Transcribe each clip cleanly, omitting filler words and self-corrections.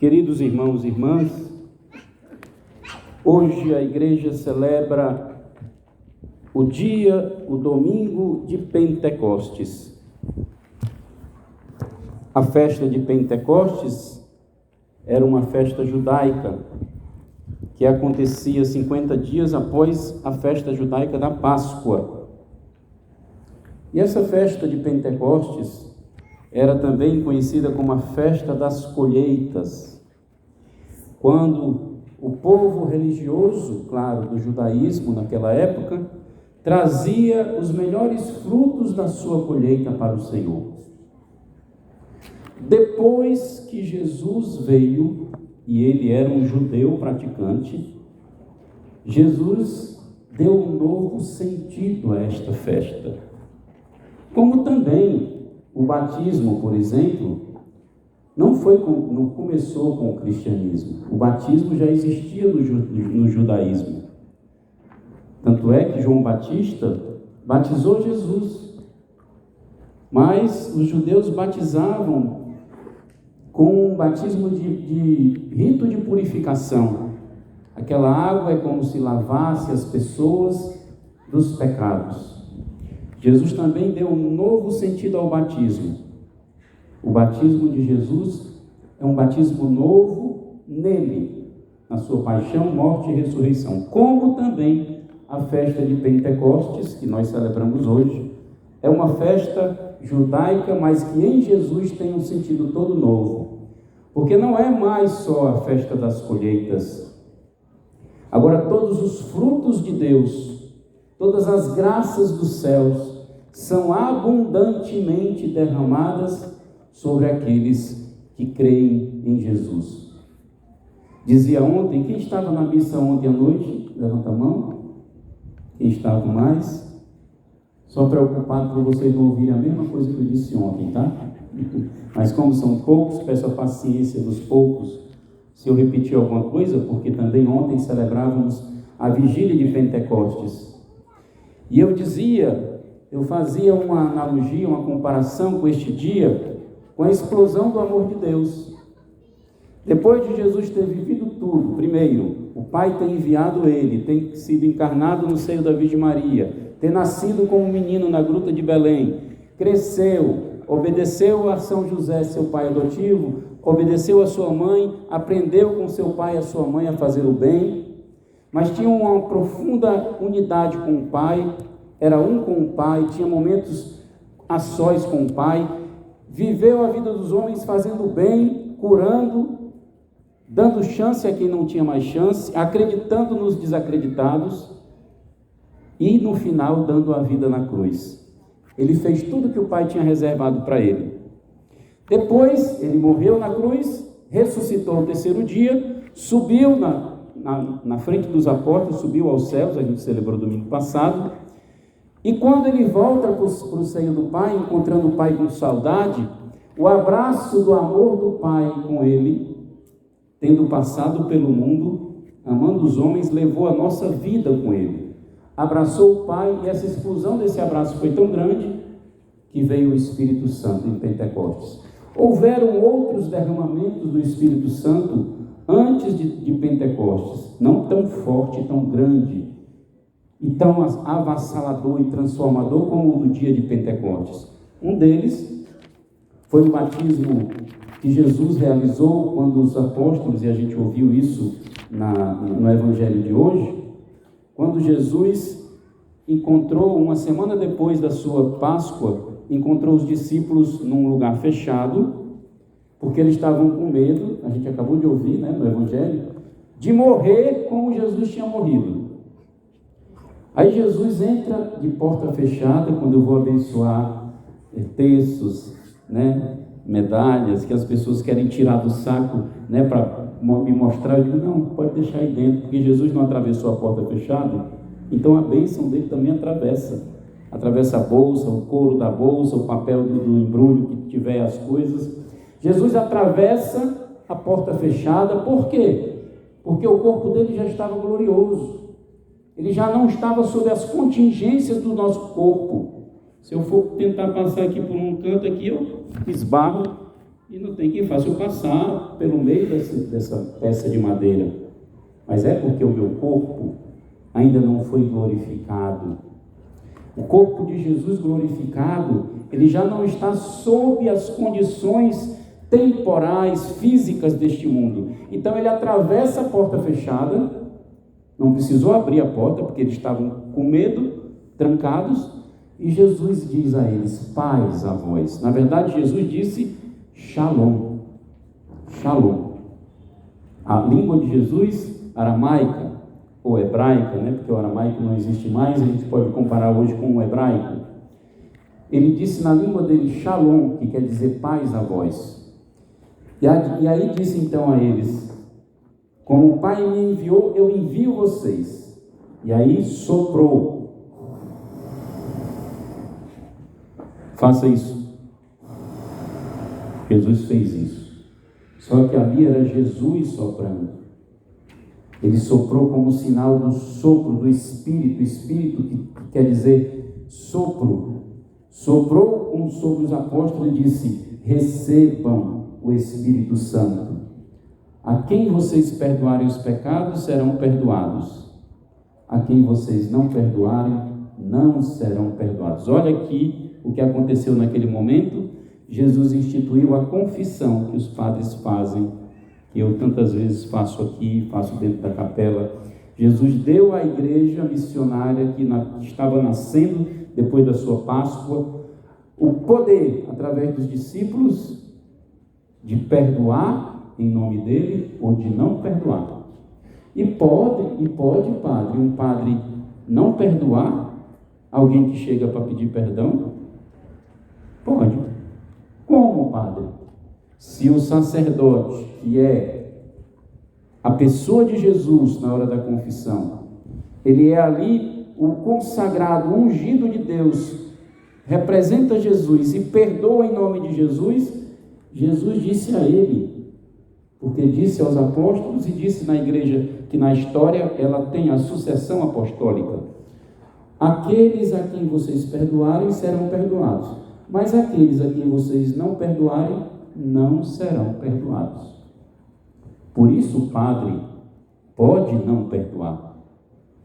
Queridos irmãos e irmãs, hoje a igreja celebra o domingo de Pentecostes. A festa de Pentecostes era uma festa judaica que acontecia 50 dias após a festa judaica da Páscoa. E essa festa de Pentecostes era também conhecida como a festa das colheitas, quando o povo religioso, claro, do judaísmo naquela época, trazia os melhores frutos da sua colheita para o Senhor. Depois que Jesus veio, e ele era um judeu praticante, Jesus deu um novo sentido a esta festa. Como também o batismo, por exemplo, não começou com o cristianismo. O batismo já existia no judaísmo. Tanto é que João Batista batizou Jesus. Mas os judeus batizavam com um batismo de rito de purificação. Aquela água é como se lavasse as pessoas dos pecados. Jesus também deu um novo sentido ao batismo. O batismo de Jesus é um batismo novo nele, na sua paixão, morte e ressurreição. Como também a festa de Pentecostes, que nós celebramos hoje, é uma festa judaica, mas que em Jesus tem um sentido todo novo. Porque não é mais só a festa das colheitas. Agora todos os frutos de Deus, todas as graças dos céus, são abundantemente derramadas sobre aqueles que creem em Jesus. Dizia ontem, quem estava na missa ontem à noite? Levanta a mão. Quem estava mais? Só preocupado por vocês não ouvirem a mesma coisa que eu disse ontem, tá? Mas como são poucos, peço a paciência dos poucos se eu repetir alguma coisa, porque também ontem celebrávamos a vigília de Pentecostes. E eu fazia uma analogia, uma comparação com este dia, com a explosão do amor de Deus. Depois de Jesus ter vivido tudo, primeiro, o Pai ter enviado ele, ter sido encarnado no seio da Virgem Maria, ter nascido como um menino na gruta de Belém, cresceu, obedeceu a São José, seu pai adotivo, obedeceu a sua mãe, aprendeu com seu pai e a sua mãe a fazer o bem, mas tinha uma profunda unidade com o Pai, era um com o Pai, tinha momentos a sós com o Pai, viveu a vida dos homens fazendo o bem, curando, dando chance a quem não tinha mais chance, acreditando nos desacreditados e no final dando a vida na cruz. Ele fez tudo que o Pai tinha reservado para ele. Depois ele morreu na cruz, ressuscitou no terceiro dia, subiu na frente dos apóstolos, subiu aos céus, a gente celebrou domingo passado, e quando ele volta para o seio do Pai, encontrando o Pai com saudade, o abraço do amor do Pai com ele, tendo passado pelo mundo, amando os homens, levou a nossa vida com ele. Abraçou o Pai e essa explosão desse abraço foi tão grande que veio o Espírito Santo em Pentecostes. Houveram outros derramamentos do Espírito Santo antes de Pentecostes, não tão forte, tão grande e tão avassalador e transformador como o do dia de Pentecostes. Um deles foi o batismo que Jesus realizou quando os apóstolos, e a gente ouviu isso no Evangelho de hoje, quando Jesus encontrou, uma semana depois da sua Páscoa, encontrou os discípulos num lugar fechado, porque eles estavam com medo, a gente acabou de ouvir, no Evangelho, de morrer como Jesus tinha morrido. Aí Jesus entra de porta fechada, quando eu vou abençoar terços, medalhas, que as pessoas querem tirar do saco, para me mostrar, eu digo, não, pode deixar aí dentro, porque Jesus não atravessou a porta fechada, então a bênção dele também atravessa a bolsa, o couro da bolsa, o papel do embrulho que tiver as coisas. Jesus atravessa a porta fechada, por quê? Porque o corpo dele já estava glorioso, ele já não estava sob as contingências do nosso corpo. Se eu for tentar passar aqui por um canto aqui, eu esbarro e não tem quem faça eu passar pelo meio dessa peça de madeira. Mas é porque o meu corpo ainda não foi glorificado. O corpo de Jesus glorificado, ele já não está sob as condições temporais, físicas deste mundo. Então ele atravessa a porta fechada, não precisou abrir a porta, porque eles estavam com medo, trancados, e Jesus diz a eles, paz a vós. Na verdade, Jesus disse, shalom, shalom. A língua de Jesus, aramaica, ou hebraica, né? Porque o aramaico não existe mais, a gente pode comparar hoje com o hebraico. Ele disse na língua dele, shalom, que quer dizer paz a vós. E aí disse então a eles, como o Pai me enviou, eu envio vocês. E aí soprou. Faça isso. Jesus fez isso. Só que ali era Jesus soprando. Ele soprou como sinal do sopro do Espírito. Espírito que quer dizer sopro. Soprou como sobre os apóstolos e disse, recebam o Espírito Santo. A quem vocês perdoarem os pecados, serão perdoados. A quem vocês não perdoarem, não serão perdoados. Olha aqui o que aconteceu naquele momento. Jesus instituiu a confissão que os padres fazem, que eu tantas vezes faço aqui, faço dentro da capela. Jesus deu à igreja missionária que estava nascendo depois da sua Páscoa, o poder, através dos discípulos, de perdoar em nome dele ou de não perdoar. E pode, padre, um padre não perdoar alguém que chega para pedir perdão? Pode. Como, padre? Se o sacerdote, que é a pessoa de Jesus na hora da confissão, ele é ali o consagrado, o ungido de Deus, representa Jesus e perdoa em nome de Jesus, Jesus disse a ele, porque disse aos apóstolos e disse na igreja que na história ela tem a sucessão apostólica. Aqueles a quem vocês perdoarem serão perdoados, mas aqueles a quem vocês não perdoarem não serão perdoados. Por isso o padre pode não perdoar,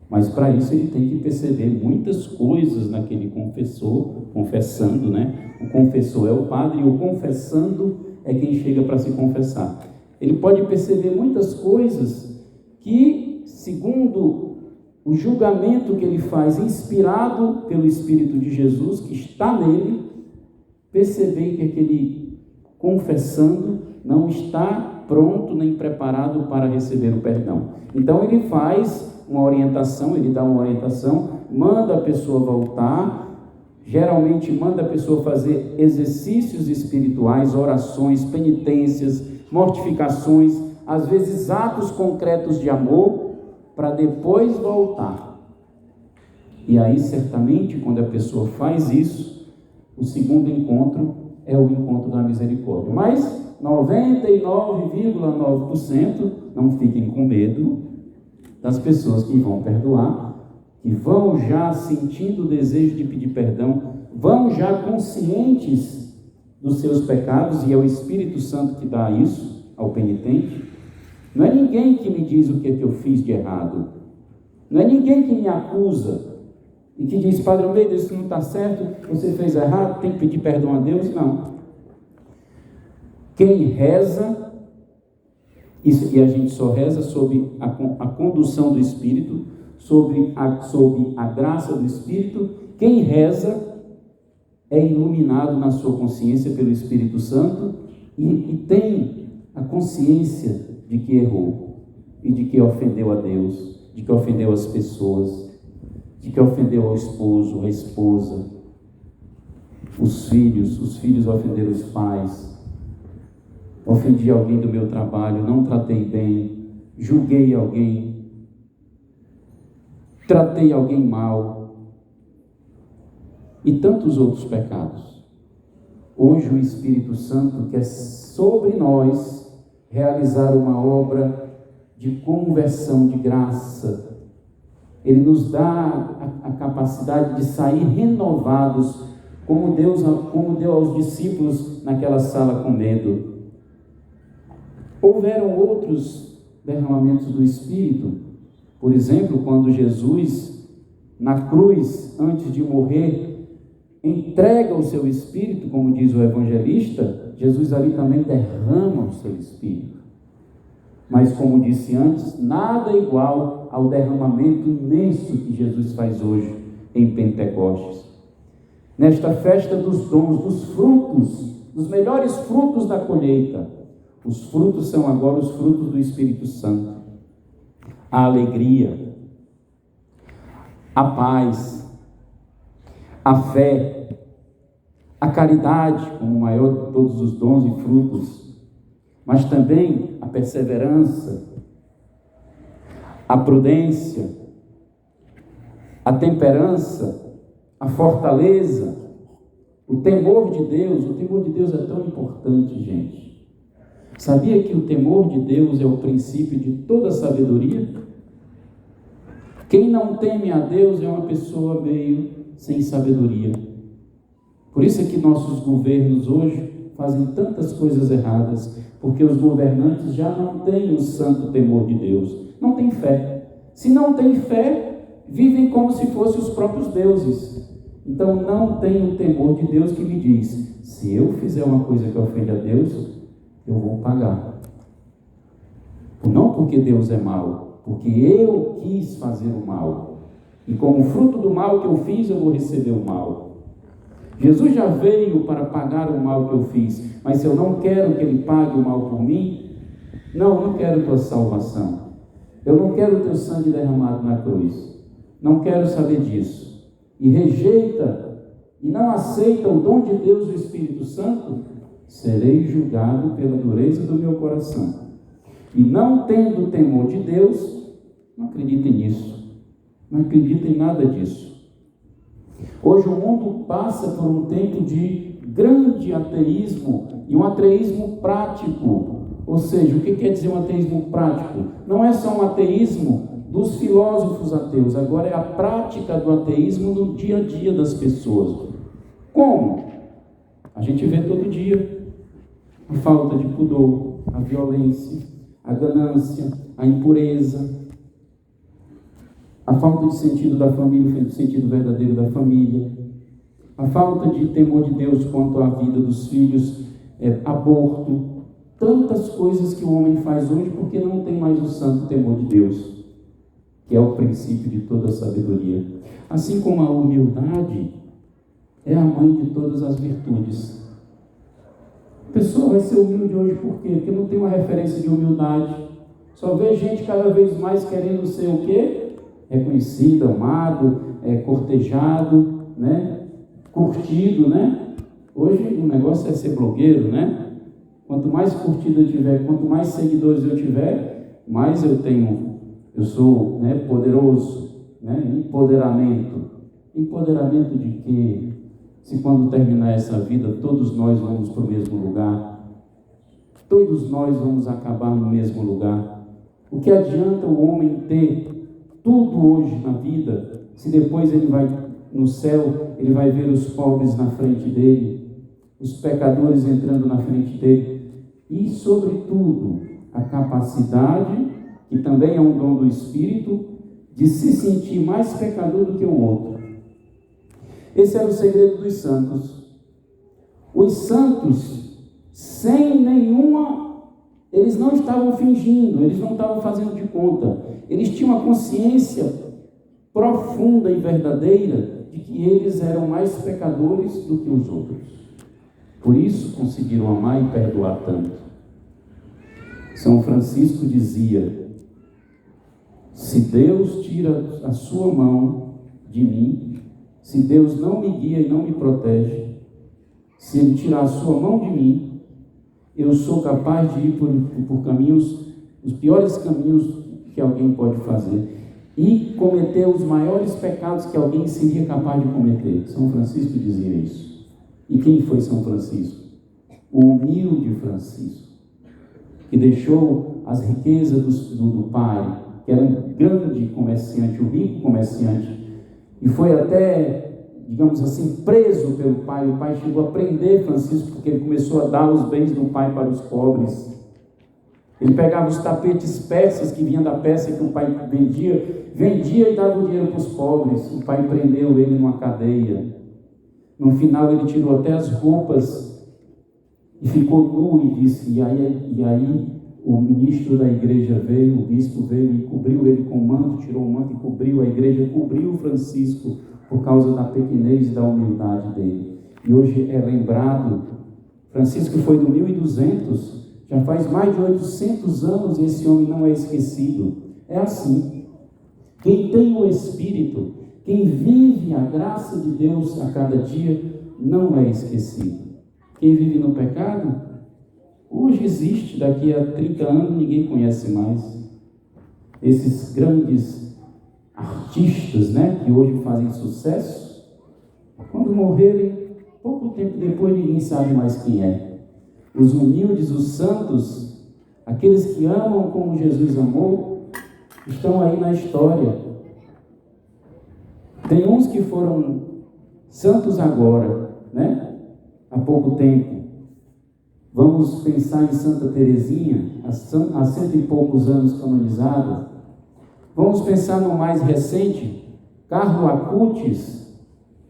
mas para isso ele tem que perceber muitas coisas naquele confessor, confessando, né? O confessor é o padre e o confessando é quem chega para se confessar. Ele pode perceber muitas coisas que, segundo o julgamento que ele faz, inspirado pelo Espírito de Jesus, que está nele, perceber que aquele confessando não está pronto nem preparado para receber o perdão. Então ele faz uma orientação, ele dá uma orientação, manda a pessoa voltar, geralmente manda a pessoa fazer exercícios espirituais, orações, penitências, mortificações, às vezes atos concretos de amor, para depois voltar. E aí, certamente, quando a pessoa faz isso, o segundo encontro é o encontro da misericórdia. Mas 99,9%, não fiquem com medo das pessoas que vão perdoar, que vão já sentindo o desejo de pedir perdão, vão já conscientes dos seus pecados, e é o Espírito Santo que dá isso ao penitente. Não é ninguém que me diz o que é que eu fiz de errado, não é ninguém que me acusa e que diz, Padre Almeida, isso não está certo, você fez errado, tem que pedir perdão a Deus. Não. Quem reza, isso, e a gente só reza sob a condução do Espírito, sob a graça do Espírito, quem reza é iluminado na sua consciência pelo Espírito Santo e tem a consciência de que errou e de que ofendeu a Deus, de que ofendeu as pessoas, de que ofendeu ao esposo, a esposa, os filhos ofenderam os pais, ofendi alguém do meu trabalho, não tratei bem, julguei alguém, tratei alguém mal, e tantos outros pecados. Hoje o Espírito Santo quer sobre nós realizar uma obra de conversão, de graça. Ele nos dá a capacidade de sair renovados, como deu aos discípulos naquela sala com medo. Houveram outros derramamentos do Espírito. Por exemplo, quando Jesus, na cruz, antes de morrer, entrega o seu Espírito, como diz o evangelista, Jesus ali também derrama o seu Espírito. Mas, como disse antes, nada igual ao derramamento imenso que Jesus faz hoje em Pentecostes. Nesta festa dos dons, dos frutos, dos melhores frutos da colheita, os frutos são agora os frutos do Espírito Santo. A alegria, a paz, a fé, a caridade, como o maior de todos os dons e frutos, mas também a perseverança, a prudência, a temperança, a fortaleza, o temor de Deus. O temor de Deus é tão importante, gente. Sabia que o temor de Deus é o princípio de toda sabedoria? Quem não teme a Deus é uma pessoa meio sem sabedoria. Por isso é que nossos governos hoje fazem tantas coisas erradas, porque os governantes já não têm o santo temor de Deus, não têm fé. Se não têm fé, vivem como se fossem os próprios deuses. Então não tem o temor de Deus que me diz, se eu fizer uma coisa que ofende a Deus, eu vou pagar. Não porque Deus é mau, porque eu quis fazer o mal. E como fruto do mal que eu fiz, eu vou receber o mal. Jesus já veio para pagar o mal que eu fiz, mas se eu não quero que Ele pague o mal por mim, não quero tua salvação. Eu não quero o teu sangue derramado na cruz. Não quero saber disso. E rejeita e não aceita o dom de Deus, o Espírito Santo, serei julgado pela dureza do meu coração. E não tendo temor de Deus, não acreditem nisso. Não acreditem em nada disso. Hoje o mundo passa por um tempo de grande ateísmo e um ateísmo prático. Ou seja, o que quer dizer um ateísmo prático? Não é só um ateísmo dos filósofos ateus, agora é a prática do ateísmo no dia a dia das pessoas. Como? A gente vê todo dia a falta de pudor, a violência, a ganância, a impureza, a falta de sentido da família, o sentido verdadeiro da família, a falta de temor de Deus quanto à vida dos filhos, aborto, tantas coisas que o homem faz hoje porque não tem mais o santo temor de Deus, que é o princípio de toda a sabedoria. Assim como a humildade é a mãe de todas as virtudes. A pessoa vai ser humilde hoje por quê? Porque não tem uma referência de humildade. Só vê gente cada vez mais querendo ser o quê? Reconhecido, amado, cortejado, né? Curtido, né? Hoje o negócio é ser blogueiro, né? Quanto mais curtida eu tiver, quanto mais seguidores eu tiver, mais eu sou, né, poderoso, né? Empoderamento. Empoderamento de quê? Se quando terminar essa vida, todos nós vamos para o mesmo lugar. Todos nós vamos acabar no mesmo lugar. O que adianta o homem ter tudo hoje na vida, se depois ele vai no céu, ele vai ver os pobres na frente dele, os pecadores entrando na frente dele, e sobretudo a capacidade, que também é um dom do Espírito, de se sentir mais pecador do que o outro. Esse era o segredo dos santos. Os santos, sem nenhuma, eles não estavam fingindo, eles não estavam fazendo de conta. Eles tinham uma consciência profunda e verdadeira de que eles eram mais pecadores do que os outros. Por isso conseguiram amar e perdoar tanto. São Francisco dizia: se Deus tira a sua mão de mim, se Deus não me guia e não me protege, se Ele tirar a sua mão de mim, eu sou capaz de ir por caminhos, os piores caminhos que alguém pode fazer, e cometer os maiores pecados que alguém seria capaz de cometer. São Francisco dizia isso. E quem foi São Francisco? O humilde Francisco, que deixou as riquezas do pai, que era um grande comerciante, um rico comerciante, e foi até, digamos assim, preso pelo pai. O pai chegou a prender Francisco, porque ele começou a dar os bens do pai para os pobres. Ele pegava os tapetes persas que vinham da Pérsia, que o pai vendia e dava o dinheiro para os pobres. O pai prendeu ele numa cadeia. No final ele tirou até as roupas e ficou nu e disse, e aí o ministro da igreja veio, o bispo veio e cobriu ele com o manto, tirou o manto e cobriu a igreja, cobriu Francisco por causa da pequenez e da humildade dele. E hoje é lembrado, Francisco foi do 1200, já faz mais de 800 anos e esse homem não é esquecido. É assim. Quem tem o Espírito, quem vive a graça de Deus a cada dia, não é esquecido. Quem vive no pecado, hoje existe, daqui a 30 anos ninguém conhece mais. Esses grandes artistas, né, que hoje fazem sucesso, quando morrerem, pouco tempo depois ninguém sabe mais quem é. Os humildes, os santos, aqueles que amam como Jesus amou, estão aí na história. Tem uns que foram santos agora, né? Há pouco tempo. Vamos pensar em Santa Teresinha, há 100 e poucos anos canonizada. Vamos pensar no mais recente, Carlo Acutis.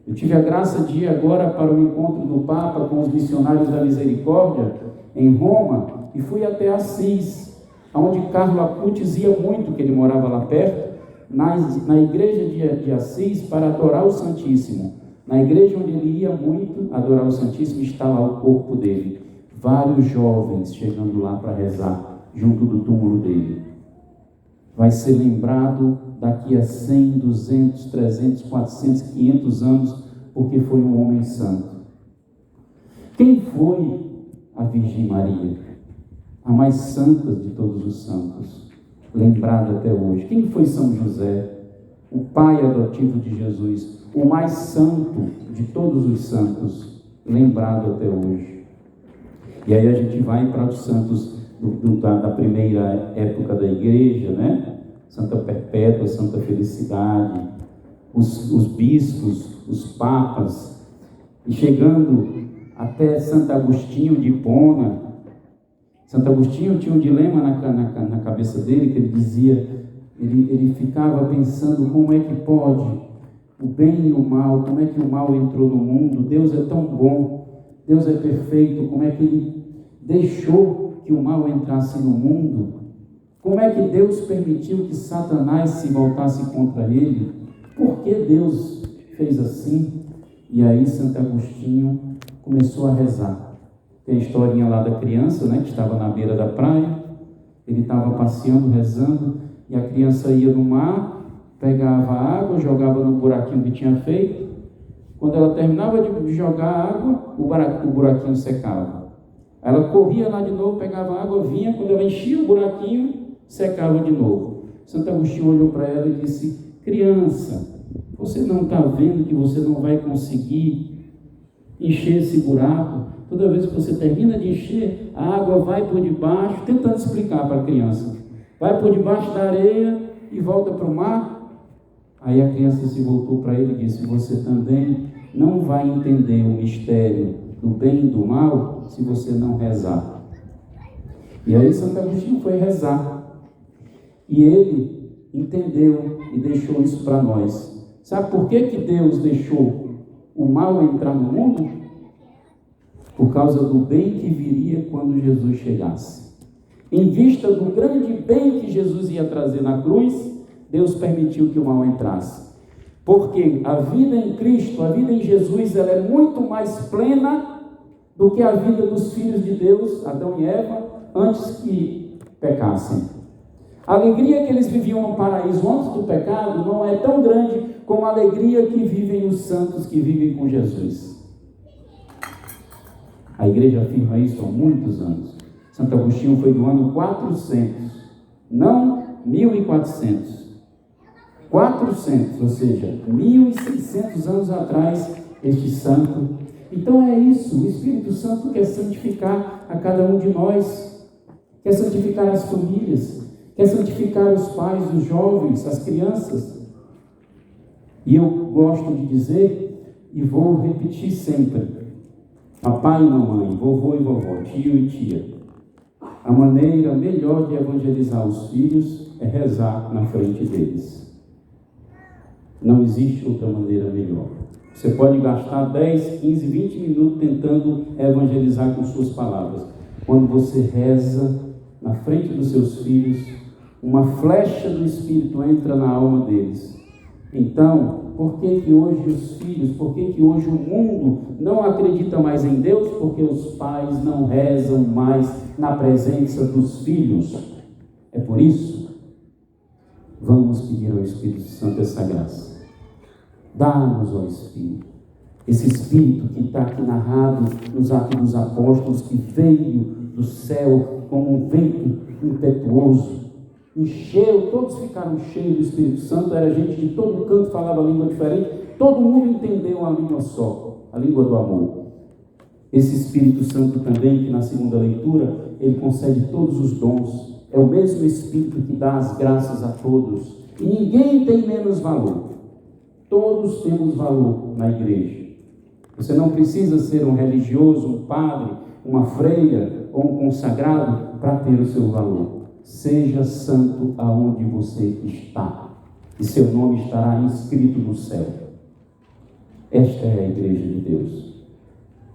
Eu tive a graça de ir agora para o encontro do Papa com os missionários da Misericórdia, em Roma, e fui até Assis, onde Carlo Acutis ia muito, que ele morava lá perto, na igreja de Assis, para adorar o Santíssimo. Na igreja onde ele ia muito adorar o Santíssimo, está lá o corpo dele. Vários jovens chegando lá para rezar, junto do túmulo dele. Vai ser lembrado daqui a 100, 200, 300, 400, 500 anos, porque foi um homem santo. Quem foi a Virgem Maria? A mais santa de todos os santos, lembrada até hoje. Quem foi São José? O pai adotivo de Jesus, o mais santo de todos os santos, lembrado até hoje. E aí a gente vai para os santos da primeira época da igreja, né? Santa Perpétua, Santa Felicidade, os bispos, os papas, e chegando até Santo Agostinho de Hipona. Santo Agostinho tinha um dilema na cabeça dele, que ele dizia, ele ficava pensando como é que pode o bem e o mal, como é que o mal entrou no mundo. Deus é tão bom, Deus é perfeito, como é que ele deixou que o mal entrasse no mundo? Como é que Deus permitiu que Satanás se voltasse contra ele? Por que Deus fez assim? E aí Santo Agostinho começou a rezar. Tem a historinha lá da criança, né, que estava na beira da praia. Ele estava passeando, rezando, e a criança ia no mar, pegava a água, jogava no buraquinho que tinha feito. Quando ela terminava de jogar a água, o buraquinho secava. Ela corria lá de novo, pegava a água, vinha, quando ela enchia o buraquinho, secava de novo. Santo Agostinho olhou para ela e disse: criança, você não está vendo que você não vai conseguir encher esse buraco? Toda vez que você termina de encher, a água vai por debaixo, tentando explicar para a criança, vai por debaixo da areia e volta para o mar. Aí a criança se voltou para ele e disse: você também não vai entender o mistério do bem e do mal se você não rezar. E aí Santo Agostinho foi rezar. E ele entendeu e deixou isso para nós. Sabe por que Deus deixou o mal entrar no mundo? Por causa do bem que viria quando Jesus chegasse. Em vista do grande bem que Jesus ia trazer na cruz, Deus permitiu que o mal entrasse. Porque a vida em Cristo, a vida em Jesus, ela é muito mais plena do que a vida dos filhos de Deus, Adão e Eva, antes que pecassem. A alegria que eles viviam no paraíso antes do pecado não é tão grande como a alegria que vivem os santos que vivem com Jesus. A igreja afirma isso há muitos anos. Santo Agostinho foi do ano 400, não 1400. 400, ou seja, 1600 anos atrás, este santo. Então é isso, o Espírito Santo quer santificar a cada um de nós, quer santificar as famílias, quer santificar os pais, os jovens, as crianças. E eu gosto de dizer, e vou repetir sempre: papai e mamãe, vovô e vovó, tio e tia, A maneira melhor de evangelizar os filhos é rezar na frente deles. Não existe outra maneira melhor. Você pode gastar 10, 15, 20 minutos tentando evangelizar com suas palavras. Quando você reza na frente dos seus filhos, uma flecha do Espírito entra na alma deles. Então, por que que hoje os filhos, por que que hoje o mundo não acredita mais em Deus? Porque os pais não rezam mais na presença dos filhos. É por isso, vamos pedir ao Espírito Santo essa graça. Dá-nos, ó Espírito, esse Espírito que está aqui narrado nos Atos dos Apóstolos, que veio do céu como um vento impetuoso, encheu, todos ficaram cheios do Espírito Santo, era gente de todo canto, falava língua diferente, todo mundo entendeu a língua só, a língua do amor. Esse Espírito Santo também, que na segunda leitura, ele concede todos os dons, é o mesmo Espírito que dá as graças a todos, e ninguém tem menos valor, todos temos valor na igreja. Você não precisa ser um religioso, um padre, uma freira ou um consagrado para ter o seu valor. Seja santo aonde você está, e seu nome estará inscrito no céu. Esta é a igreja de Deus.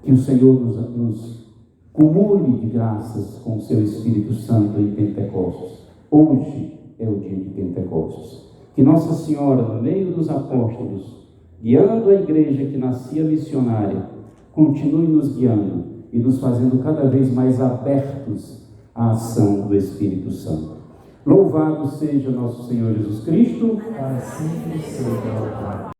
Que o Senhor nos cumule de graças com o seu Espírito Santo em Pentecostes. Hoje é o dia de Pentecostes. Que Nossa Senhora, no meio dos apóstolos, guiando a igreja que nascia missionária, continue nos guiando e nos fazendo cada vez mais abertos à ação do Espírito Santo. Louvado seja nosso Senhor Jesus Cristo. Para sempre seja louvado.